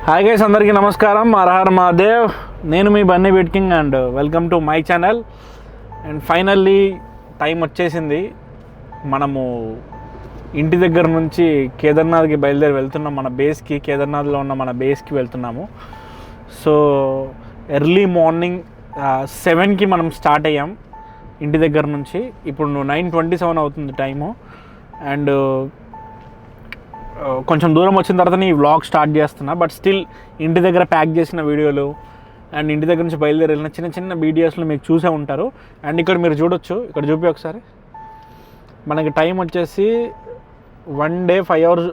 Hi guys, అందరికీ నమస్కారం. హర మహాదేవ్. నేను మీ బన్నీ బిట్కింగ్ and welcome to my channel. And finally time వచ్చేసింది. మనము ఇంటి దగ్గర నుంచి కేదార్నాథ్కి బయలుదేరి వెళ్తున్నాం. మన బేస్కి, కేదార్నాథ్లో ఉన్న మన బేస్కి వెళ్తున్నాము. సో ఎర్లీ మార్నింగ్ 7కి మనం స్టార్ట్ అయ్యాం ఇంటి దగ్గర నుంచి. ఇప్పుడు 9:27 అవుతుంది టైము. అండ్ కొంచెం దూరం వచ్చిన తర్వాత ఈ వ్లాగ్ స్టార్ట్ చేస్తున్నా. బట్ స్టిల్ ఇంటి దగ్గర ప్యాక్ చేసిన వీడియోలు అండ్ ఇంటి దగ్గర నుంచి బయలుదేరి వెళ్ళిన చిన్న చిన్న వీడియోస్లో మీకు చూసే ఉంటారు. అండ్ ఇక్కడ మీరు చూడొచ్చు, ఇక్కడ చూపి ఒకసారి. మనకి టైం వచ్చేసి 1 day 5 hours,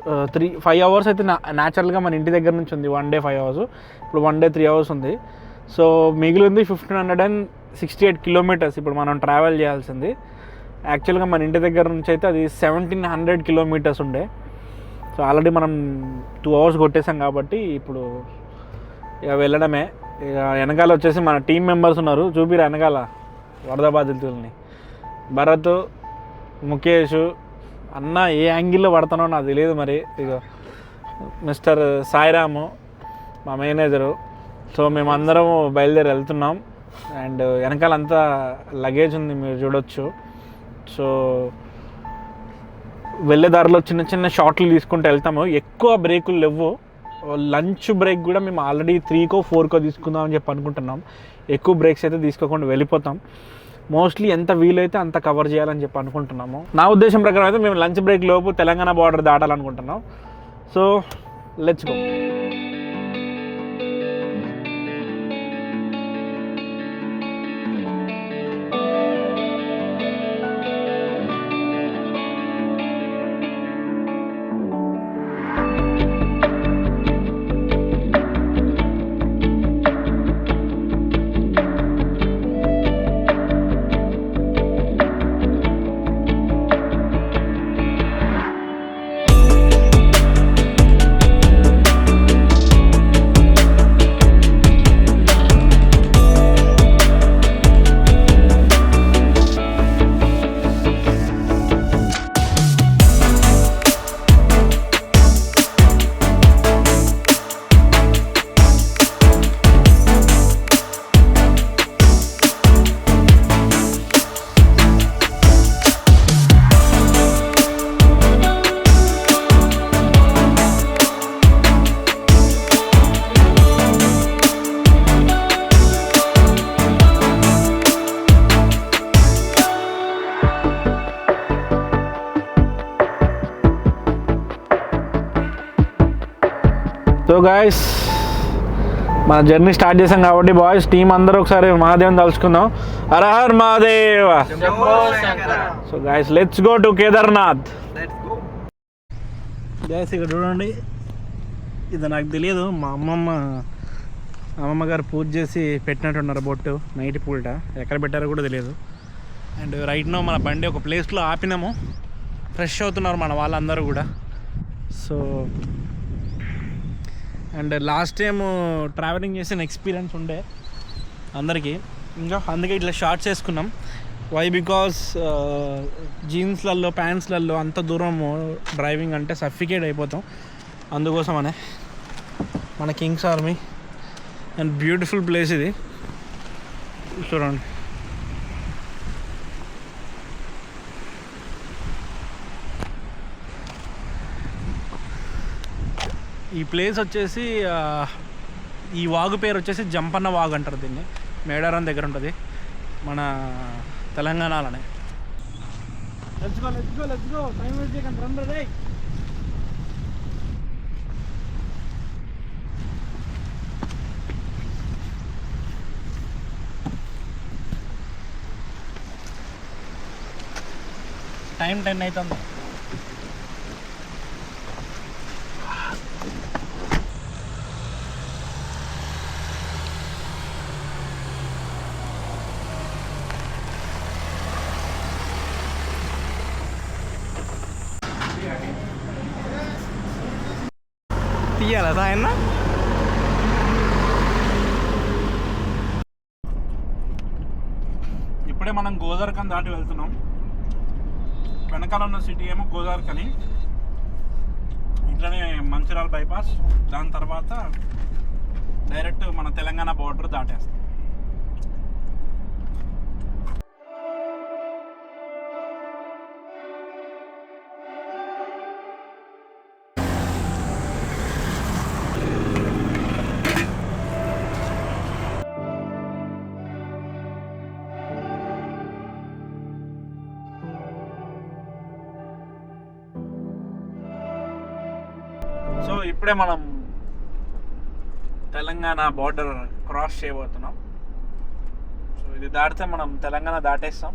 5 hours అయితే న్యాచురల్గా మన ఇంటి దగ్గర నుంచి ఉంది. 1 day 5 hours, ఇప్పుడు 1 day 3 hours ఉంది. సో మిగిలింది 1568 kilometers ఇప్పుడు మనం ట్రావెల్ చేయాల్సింది. యాక్చువల్గా మన ఇంటి దగ్గర నుంచి అయితే అది 1700 kilometers ఉండే. సో ఆల్రెడీ మనం 2 hours కొట్టేసాం కాబట్టి ఇప్పుడు ఇక వెళ్ళడమే. ఇక వెనకాల వచ్చేసి మన టీం మెంబర్స్ ఉన్నారు. చూపిరా వెనకాల వరద బాధితుల్ని. భరత్, ముఖేష్ అన్న ఏ యాంగిల్లో పడతానో నాకు తెలియదు. మరి ఇక మిస్టర్ సాయిరాము మా మేనేజరు. సో మేమందరం బయలుదేరి వెళ్తున్నాం. అండ్ వెనకాలంతా లగేజ్ ఉంది, మీరు చూడొచ్చు. సో వెళ్ళే దారిలో చిన్న చిన్న షార్ట్లు తీసుకుంటూ వెళ్తాము. ఎక్కువ బ్రేకులు లేవు. లంచ్ బ్రేక్ కూడా మేము ఆల్రెడీ 3కో 4కో తీసుకుందాం అని చెప్పి అనుకుంటున్నాం. ఎక్కువ బ్రేక్స్ అయితే తీసుకోకుండా వెళ్ళిపోతాం. మోస్ట్లీ ఎంత వీలైతే అంత కవర్ చేయాలని చెప్పి అనుకుంటున్నాము. నా ఉద్దేశం ప్రకారం అయితే మేము లంచ్ బ్రేక్ లోపు తెలంగాణ బార్డర్ దాటాలనుకుంటున్నాం. So let's go. So guys, మన జర్నీ స్టార్ట్ చేసాం కాబట్టి బాయ్స్ టీం అందరూ ఒకసారి మహాదేవ్ని తలుచుకుందాం. Hara Har Mahadev. So guys, let's go to Kedarnath. Guys ఇక్కడ చూడండి, ఇది నాకు తెలియదు. మా అమ్మమ్మ గారు పూజ చేసి పెట్టినట్టున్నారు బొట్టు. నైట్ పూట ఎక్కడ పెట్టారో కూడా తెలియదు. అండ్ రైట్ నో మన బండి ఒక ప్లేస్లో ఆపినాము. ఫ్రెష్ అవుతున్నారు మన వాళ్ళందరూ కూడా. So and last time travelling చేసిన ఎక్స్పీరియన్స్ ఉండే అందరికీ, ఇంకా అందుకే ఇట్లా షార్ట్స్ వేసుకున్నాం. వై బికాస్ జీన్స్లలో, ప్యాంట్స్లలో అంత దూరం డ్రైవింగ్ అంటే సఫికేట్ అయిపోతాం. అందుకోసమనే మన Kings army. And beautiful place ఇది, చూడండి. ఈ ప్లేస్ వచ్చేసి, ఈ వాగు పేరు వచ్చేసి జంపన్న వాగు అంటారు దీన్ని. మేడారం దగ్గర ఉంటుంది మన తెలంగాణలోనే. టైం 10 అవుతుంది. తీయాలా సాయన్న? ఇప్పుడే మనం గోదావరికని దాటి వెళ్తున్నాం. వెనకాల ఉన్న సిటీ ఏమో గోదావరికని, ఇట్లనే మంచిర్యాల బైపాస్. దాని తర్వాత తెలంగాణ బోర్డర్ దాటేస్తాం. సో ఇప్పుడే మనం తెలంగాణ బార్డర్ క్రాస్ చేయబోతున్నాం. సో ఇది దాటితే మనం తెలంగాణ దాటేస్తాం.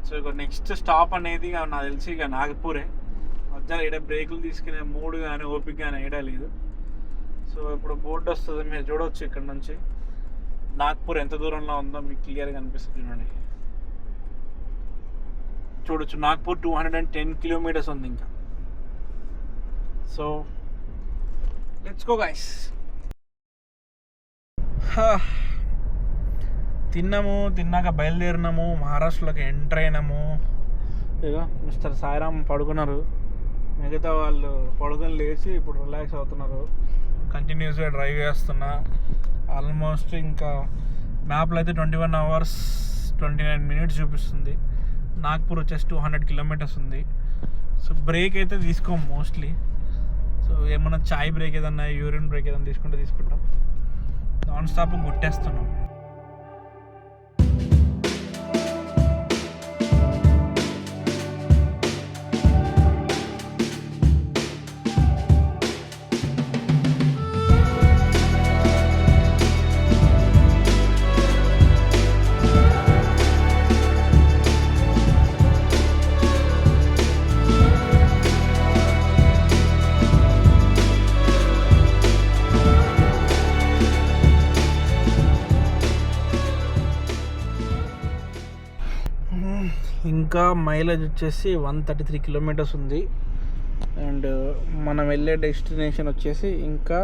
సో ఇక నెక్స్ట్ స్టాప్ అనేది నాకు తెలిసి ఇక నాగపూరే. మధ్యలో ఏడ బ్రేకులు తీసుకునే మూడు కానీ ఓపిక కానీ ఏడా లేదు. సో ఇప్పుడు బోర్డు వస్తుంది, మీరు చూడవచ్చు ఇక్కడ నుంచి నాగ్పూర్ ఎంత దూరంలో ఉందో మీకు క్లియర్గా అనిపిస్తుంది. చూడండి, చూడొచ్చు నాగ్పూర్ 210 కిలోమీటర్స్ ఉంది ఇంకా. So let's go guys. తిన్నాక బయలుదేరినాము, మహారాష్ట్రలోకి ఎంటర్ అయినాము. ఇక మిస్టర్ సాయిరామ్ పడుకున్నారు, మిగతా వాళ్ళు పడుకొని లేచి ఇప్పుడు రిలాక్స్ అవుతున్నారు. కంటిన్యూస్గా డ్రైవ్ చేస్తున్నా. ఆల్మోస్ట్ ఇంకా మ్యాప్లో అయితే 21 hours 29 minutes చూపిస్తుంది. నాగ్పూర్ వచ్చేసి 200 kilometers ఉంది. సో బ్రేక్ అయితే తీసుకోం మోస్ట్లీ. సో ఏమన్నా చాయ్ బ్రేక్ ఏదన్నా, యూరిన్ బ్రేక్ ఏదైనా తీసుకుంటాం. నాన్ స్టాప్ కొట్టేస్తున్నాం. ఇంకా మైలేజ్ వచ్చేసి 133 kilometers ఉంది. అండ్ మనం వెళ్ళే డెస్టినేషన్ వచ్చేసి ఇంకా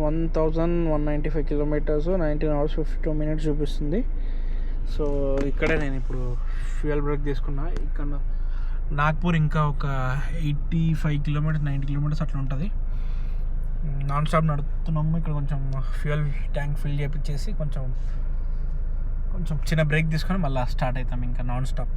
1195 kilometers 19 hours 52 minutes చూపిస్తుంది. సో ఇక్కడే నేను ఇప్పుడు ఫ్యూయల్ బ్రేక్ తీసుకున్నా. ఇక్కడ నాగ్పూర్ ఇంకా ఒక 85 kilometers 90 kilometers అట్లా ఉంటుంది. నాన్ స్టాప్ నడుపుతున్నాము. ఇక్కడ కొంచెం ఫ్యూయల్ ట్యాంక్ ఫిల్ చేయించేసి కొంచెం చిన్న బ్రేక్ తీసుకొని మళ్ళీ స్టార్ట్ అవుతాం ఇంకా నాన్ స్టాప్.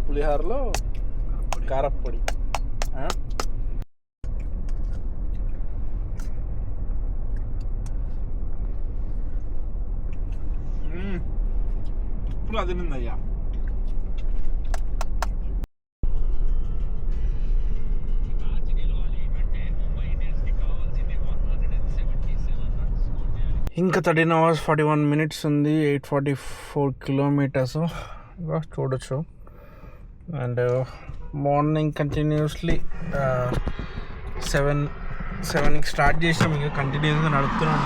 పులిహారలో కారప్పొడి. ఇప్పుడు అది నిందయ్యా. ఇంకా 13 hours 41 minutes ఉంది. 844 kilometers చూడొచ్చు. అండ్ మార్నింగ్ కంటిన్యూస్లీ 7కి స్టార్ట్ చేసినాం. ఇంకా కంటిన్యూస్గా నడుపుతున్నాం.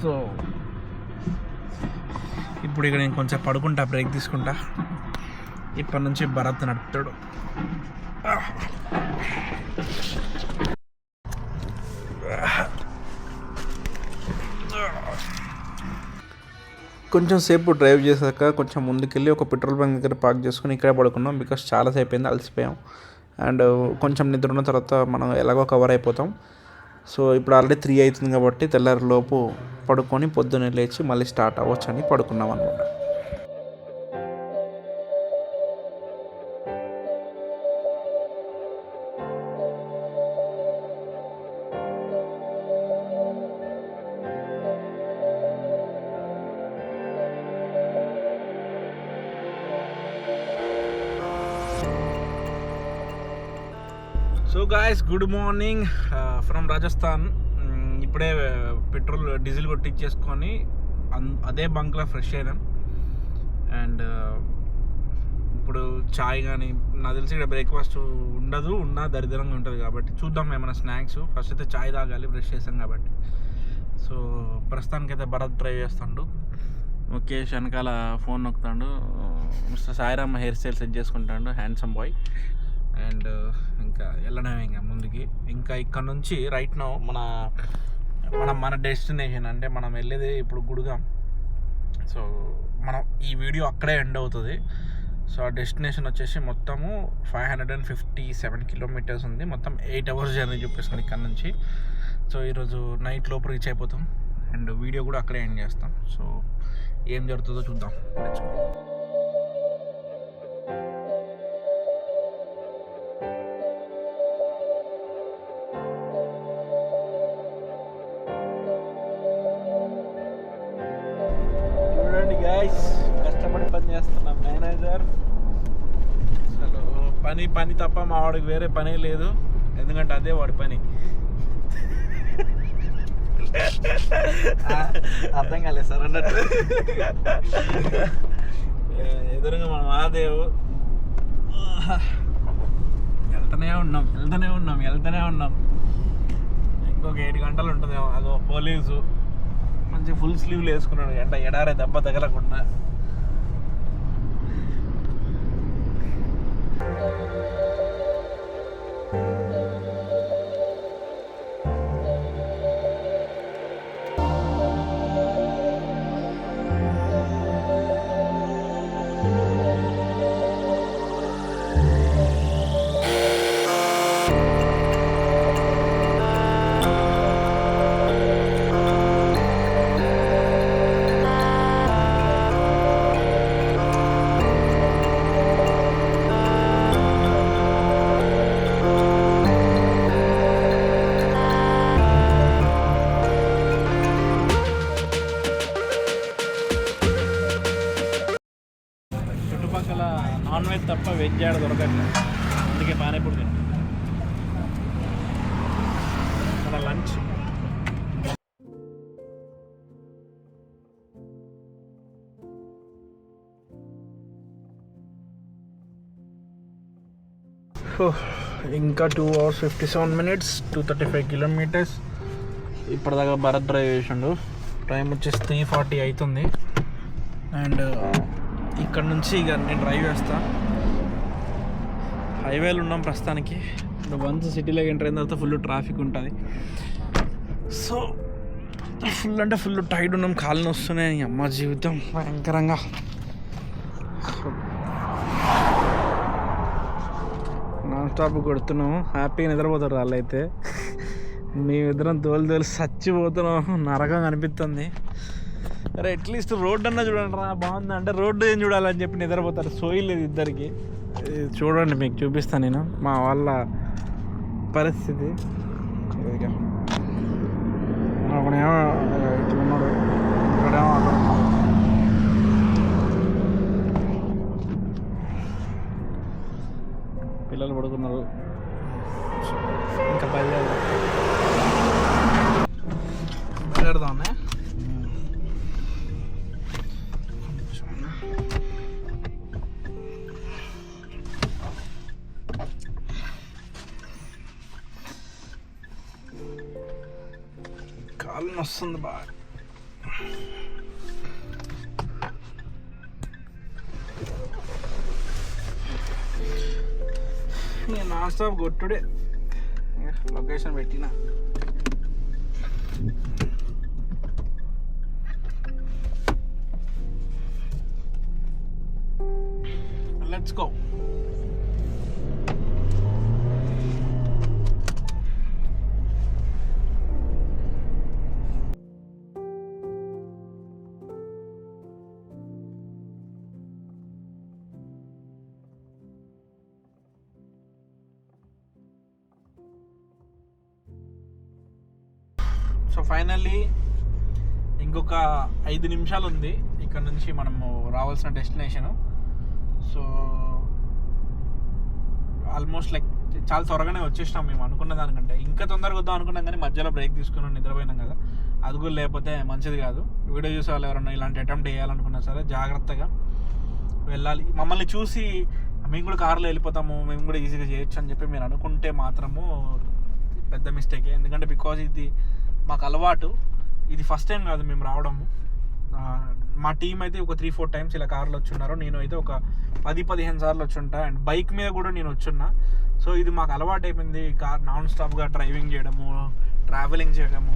సో ఇప్పుడు ఇక నేను కొంచెం పడుకుంటా, బ్రేక్ తీసుకుంటా. ఇప్పటి నుంచి భరత్ నడుపుతాడు. కొంచెం సేపు డ్రైవ్ చేశాక కొంచెం ముందుకెళ్ళి ఒక పెట్రోల్ బంక్ దగ్గర పార్క్ చేసుకుని ఇక్కడే పడుకున్నాం. బికాస్ చాలాసేపు అయింది, అలసిపోయాం. అండ్ కొంచెం నిద్ర ఉన్న తర్వాత మనం ఎలాగో కవర్ అయిపోతాం. సో ఇప్పుడు ఆల్రెడీ 3 అవుతుంది కాబట్టి తెల్లారిలోపు పడుకొని పొద్దున్నే లేచి మళ్ళీ స్టార్ట్ అవ్వచ్చు అని పడుకున్నాం అనమాట. So guys, good morning from Rajasthan. ఇప్పుడే పెట్రోల్ డీజిల్ కొట్టించేసుకొని అదే బంక్లో ఫ్రెష్ అయినాం. అండ్ ఇప్పుడు చాయ్ కానీ, నాకు తెలిసి ఇక్కడ బ్రేక్ఫాస్ట్ ఉండదు, ఉన్నా దరిద్రంగా ఉంటుంది కాబట్టి చూద్దాం ఏమైనా స్నాక్స్. ఫస్ట్ అయితే చాయ్ తాగాలి, బ్రష్ చేసాం కాబట్టి. సో ప్రస్తుతానికి అయితే భరత్ డ్రైవ్ చేస్తాడు, ముఖేష్ వెనకాల ఫోన్ నొక్కుతాడు, mister Sairam hair style set చేసుకుంటాడు, హ్యాండ్సమ్ బాయ్. అండ్ ఇంకా వెళ్ళడమే ఇంకా ముందుకి. ఇంకా ఇక్కడ నుంచి రైట్ నౌ మన డెస్టినేషన్ అంటే మనం వెళ్ళేది ఇప్పుడు గుడ్గాం. సో మనం ఈ వీడియో అక్కడే ఎండ్ అవుతుంది. సో ఆ డెస్టినేషన్ వచ్చేసి మొత్తము 557 కిలోమీటర్స్ ఉంది. మొత్తం 8 hours జర్నీ చూపిస్తుంది ఇక్కడ నుంచి. సో ఈరోజు నైట్ లోపు రీచ్ అయిపోతాం అండ్ వీడియో కూడా అక్కడే ఎండ్ చేస్తాం. సో ఏం జరుగుతుందో చూద్దాం. చూడండి గైస్, కష్టపడి పని చేస్తున్నాం. మేనేజర్ అసలు పని తప్ప మా వాడికి వేరే పని లేదు, ఎందుకంటే అదే వాడి పని. అర్థం కాలేదు సార్ అన్నట్టు. ఎదురుగా మన మహాదేవ్. వెళ్తూనే ఉన్నాం. ఇంకొక 8 గంటలు ఉంటుందేమో. అదో పోలీసు మంచి ఫుల్ స్లీవ్లు వేసుకున్నాడు, ఎండ ఎడారే దెబ్బ తగలకుండా. చుట్టుపక్కల నాన్ వెజ్ తప్ప వెజ్ ఆడ దొరకట్లేదు, అందుకే పానీపూరి తింటాం. మన లంచ్ ఇంకా 2 hours 57 minutes, 235 kilometers. ఇప్పటిదాకా భరత్ డ్రైవ్ చేసిండు. టైం వచ్చేసి 3:40 అవుతుంది. అండ్ ఇక్కడ నుంచి ఇక నేను డ్రైవ్ చేస్తా. హైవేలు ఉన్నాం ప్రస్తుతానికి. వన్స్ సిటీలోకి ఎంటర్ అయిన తర్వాత ఫుల్ ట్రాఫిక్ ఉంటుంది. సో ఫుల్ అంటే ఫుల్ టైట్ ఉన్నాం, కాళ్ళు వస్తున్నాయి. అమ్మ జీవితం భయంకరంగా. నాన్ స్టాప్ కొడుతున్నాము, హ్యాపీగా నిద్రపోతారు వాళ్ళైతే. మేమిద్దరం తోలు చచ్చిపోతున్నాం, నరకం అనిపిస్తుంది. అరే అట్లీస్ట్ రోడ్డు అన్నా చూడండి రా, బాగుంది అంటే రోడ్డు ఏం చూడాలని చెప్పి నిద్రపోతారు. సోయలేదు ఇద్దరికి. చూడండి, మీకు చూపిస్తాను నేను మా వాళ్ళ పరిస్థితి. ఒకనేమో ఇట్లా ఉన్నాడు, ఇక్కడేమో అక్కడ ఉన్నాడు. పిల్లలు పడుకున్నారు. ఇంకా బయలుదేరదామనే. కాలు వస్తుంది బాగా. నేను నాన్ స్టాప్ కొట్టుడే. లొకేషన్ పెట్టినా. Let's go. సో ఫైనల్లీ ఇంకొక 5 నిమిషాలు ఉంది ఇక్కడ నుంచి మనము రావాల్సిన డెస్టినేషను. సో ఆల్మోస్ట్ లైక్ చాలా త్వరగానే వచ్చేసినాం మేము అనుకున్న దానికంటే. ఇంకా తొందరగా వద్దాం అనుకున్నాం కానీ మధ్యలో బ్రేక్ తీసుకున్నాం, నిద్రపోయినాం కదా. అది కూడా లేకపోతే మంచిది కాదు. వీడియో చూసే వాళ్ళు ఎవరన్నా ఇలాంటి అటెంప్ట్ చేయాలనుకున్నా సరే జాగ్రత్తగా వెళ్ళాలి. మమ్మల్ని చూసి మేము కూడా కార్లో వెళ్ళిపోతాము, మేము కూడా ఈజీగా చేయొచ్చు అని చెప్పి మీరు అనుకుంటే మాత్రము పెద్ద మిస్టేకే. ఎందుకంటే బికాజ్ ఇది మాకు అలవాటు. ఇది ఫస్ట్ టైం కాదు మేము రావడము. మా టీం అయితే ఒక 3-4 టైమ్స్ ఇలా కార్లో వచ్చున్నారు. నేను అయితే ఒక 10-15 సార్లు వచ్చుంటా. అండ్ బైక్ మీద కూడా నేను వచ్చున్నా. సో ఇది మాకు అలవాటు అయిపోయింది. కార్ నాన్ స్టాప్గా డ్రైవింగ్ చేయడము, ట్రావెలింగ్ చేయడము.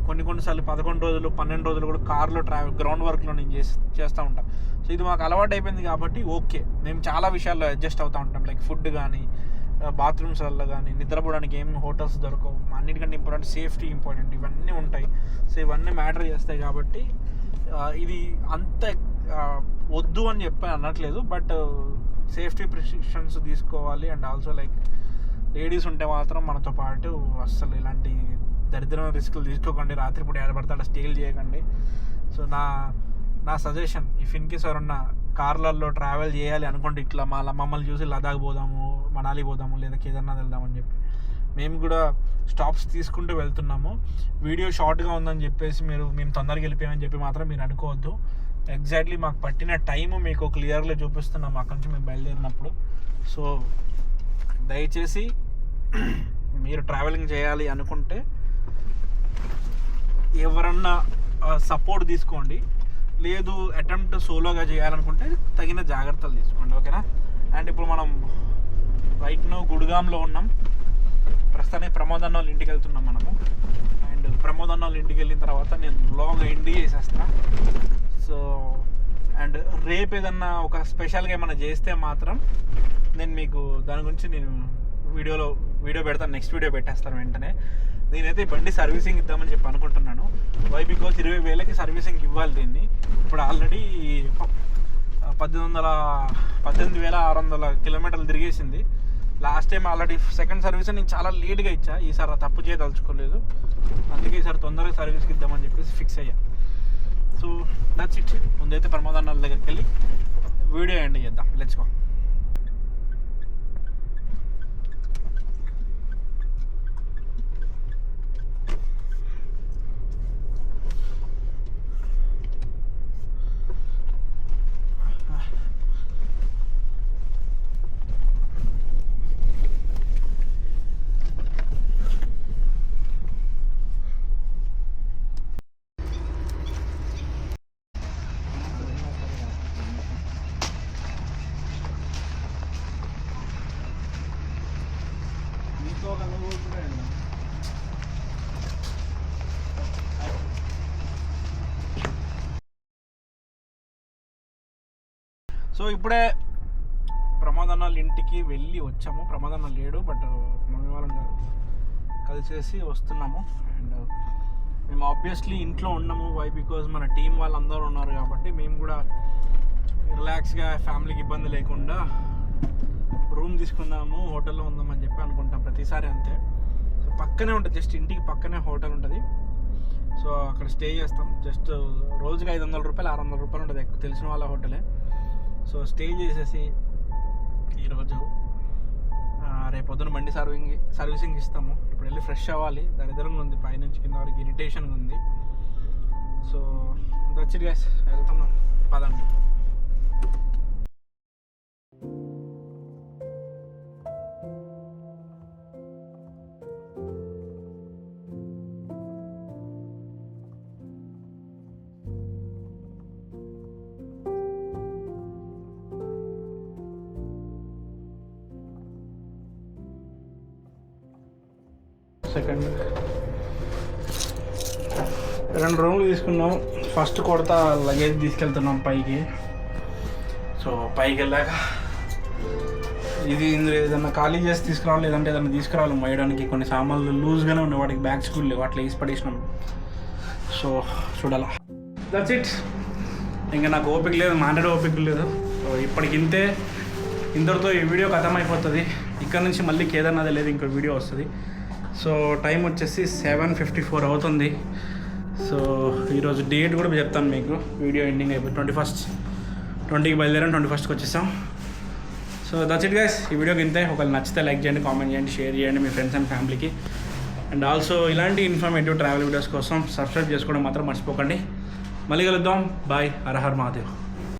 కొన్నిసార్లు 11 రోజులు 12 రోజులు కూడా కార్లో గ్రౌండ్ వర్క్లో నేను చేస్తూ ఉంటాను. సో ఇది మాకు అలవాటు అయిపోయింది కాబట్టి ఓకే. మేము చాలా విషయాల్లో అడ్జస్ట్ అవుతూ ఉంటాం. లైక్ ఫుడ్ కానీ, బాత్రూమ్స్లలో కానీ, నిద్రపోవడానికి ఏం హోటల్స్ దొరకవు. అన్నిటికంటే ఇంపార్టెంట్ సేఫ్టీ ఇంపార్టెంట్. ఇవన్నీ ఉంటాయి. సో ఇవన్నీ మ్యాటర్ చేస్తాయి కాబట్టి ఇది అంత వద్దు అని చెప్పి అనట్లేదు. బట్ సేఫ్టీ ప్రికాషన్స్ తీసుకోవాలి. అండ్ ఆల్సో లైక్ లేడీస్ ఉంటే మాత్రం మనతో పాటు అస్సలు ఇలాంటి దరిద్రమైన రిస్కులు తీసుకోకండి. రాత్రిపూట ఏడబడతాడ స్టేల్ చేయకండి. సో నా సజెషన్, ఇఫ్ ఇన్ కేస్ ఎవరన్నా కార్లలో ట్రావెల్ చేయాలి అనుకుంటే ఇట్లా మమ్మల్ని చూసి లదాఖ్ పోదాము, మనాలి పోదాము, లేదా కేదార్నాథ్ వెళ్దామని చెప్పి మేము కూడా స్టాప్స్ తీసుకుంటూ వెళ్తున్నాము. వీడియో షార్ట్గా ఉందని చెప్పేసి మేము తొందరగా వెళ్ళిపోయామని చెప్పి మాత్రం మీరు అనుకోవద్దు. ఎగ్జాక్ట్లీ మాకు పట్టిన టైము మీకు క్లియర్గా చూపిస్తున్నాము అక్కడి నుంచి మేము బయలుదేరినప్పుడు. సో దయచేసి మీరు ట్రావెలింగ్ చేయాలి అనుకుంటే ఎవరన్నా సపోర్ట్ తీసుకోండి. లేదు అటెంప్ట్ సోలోగా చేయాలనుకుంటే తగిన జాగ్రత్తలు తీసుకోండి, ఓకేనా. అండ్ ఇప్పుడు మనం రైట్ నో గుడ్గాంలో ఉన్నాం. ప్రస్తుతానికి ప్రమోద్ అన్న వాళ్ళ ఇంటికి వెళ్తున్నాం మనము. అండ్ ప్రమోద్ అన్న వాళ్ళ ఇంటికి వెళ్ళిన తర్వాత నేను లాంగ్ ఎండ్ చేసేస్తా. సో అండ్ రేపు ఏదన్నా ఒక స్పెషల్గా ఏమైనా చేస్తే మాత్రం నేను మీకు దాని గురించి నేను వీడియో పెడతాను. నెక్స్ట్ వీడియో పెట్టేస్తాను వెంటనే. నేనైతే బండి సర్వీసింగ్ ఇద్దామని చెప్పి అనుకుంటున్నాను. వై బికాజ్ 20,000కి సర్వీసింగ్ ఇవ్వాలి దీన్ని. ఇప్పుడు ఆల్రెడీ 18,600 కిలోమీటర్లు తిరిగేసింది. Last time already second service నేను చాలా లేట్గా ఇచ్చా. ఈసారి తప్పు చేయదలుచుకోలేదు. అందుకే ఈసారి తొందరగా సర్వీస్కి ఇద్దామని చెప్పేసి ఫిక్స్ అయ్యా. So that's it. ముందైతే ప్రమోద్ అన్న దగ్గరికి వెళ్ళి వీడియో ఎండ్ చేద్దాం. Let's go. సో ఇప్పుడే ప్రమోద్ అన్న వాళ్ళ ఇంటికి వెళ్ళి వచ్చాము. ప్రమోద్ అన్న లేడు, బట్ మమ్మీ వాళ్ళని కలిసేసి వస్తున్నాము. అండ్ మేము ఆబ్వియస్లీ ఇంట్లో ఉన్నాము. వై బికాజ్ మన టీం వాళ్ళందరూ ఉన్నారు కాబట్టి మేము కూడా రిలాక్స్గా ఫ్యామిలీకి ఇబ్బంది లేకుండా రూమ్ తీసుకుందాము, హోటల్లో ఉందామని చెప్పి అనుకుంటాం ప్రతిసారి అంతే. సో పక్కనే ఉంటుంది, జస్ట్ ఇంటికి పక్కనే హోటల్ ఉంటుంది. సో అక్కడ స్టే చేస్తాం. జస్ట్ రోజుకి 500 రూపాయలు 600 రూపాయలు ఉంటుంది, తెలిసిన వాళ్ళ హోటలే. సో స్టే చేసేసి ఈరోజు రేపొద్దున బండి సర్వీసింగ్ ఇస్తాము. ఇప్పుడు వెళ్ళి ఫ్రెష్ అవ్వాలి. దరిద్రంగా ఉంది, పైనుంచి కింద వరకు ఇరిటేషన్గా ఉంది. సో దట్స్ ఇట్ గైస్, వెళ్తున్నాం పదండి. సెకండ్ 2 రూమ్లు తీసుకున్నాం. ఫస్ట్ కొడతా లగేజ్ తీసుకెళ్తున్నాం పైకి. సో పైకి వెళ్ళాక ఇందులో ఏదన్నా ఖాళీ చేసి తీసుకురావాలి, లేదంటే ఏదన్నా తీసుకురావాలి మోయడానికి. కొన్ని సామాన్లు లూజ్గానే ఉన్నాయి, వాటికి బ్యాగ్స్ కూడా లేవు, అట్లా వేసి పడేసినాం. సో చూడాలా. That's it. ఇంకా నాకు ఓపిక లేదు, మాట్లాడే ఓపిక లేదు. సో ఇప్పటికి ఇంతటితో ఈ వీడియో ఖతం అయిపోతుంది. ఇక్కడ నుంచి మళ్ళీ కేదార్నాథ్ లేదు, ఇంకో వీడియో వస్తుంది. సో టైం వచ్చేసి 7:54 అవుతుంది. సో ఈరోజు డేట్ కూడా చెప్తాను మీకు. వీడియో ఎండింగ్ అయిపోయి 21కి బయలుదేరాం, 21కి వచ్చేసాం. సో దట్స్ ఇట్ గైస్, ఈ వీడియోకి ఇంతే. ఒకవేళ నచ్చితే లైక్ చేయండి, కామెంట్ చేయండి, షేర్ చేయండి మీ ఫ్రెండ్స్ అండ్ ఫ్యామిలీకి. అండ్ ఆల్సో ఇలాంటి ఇన్ఫర్మేటివ్ ట్రావెల్ వీడియోస్ కోసం సబ్స్క్రైబ్ చేసుకోవడం మాత్రం మర్చిపోకండి. మళ్ళీ కలుద్దాం. బాయ్. హర హర్ మహాదేవ్.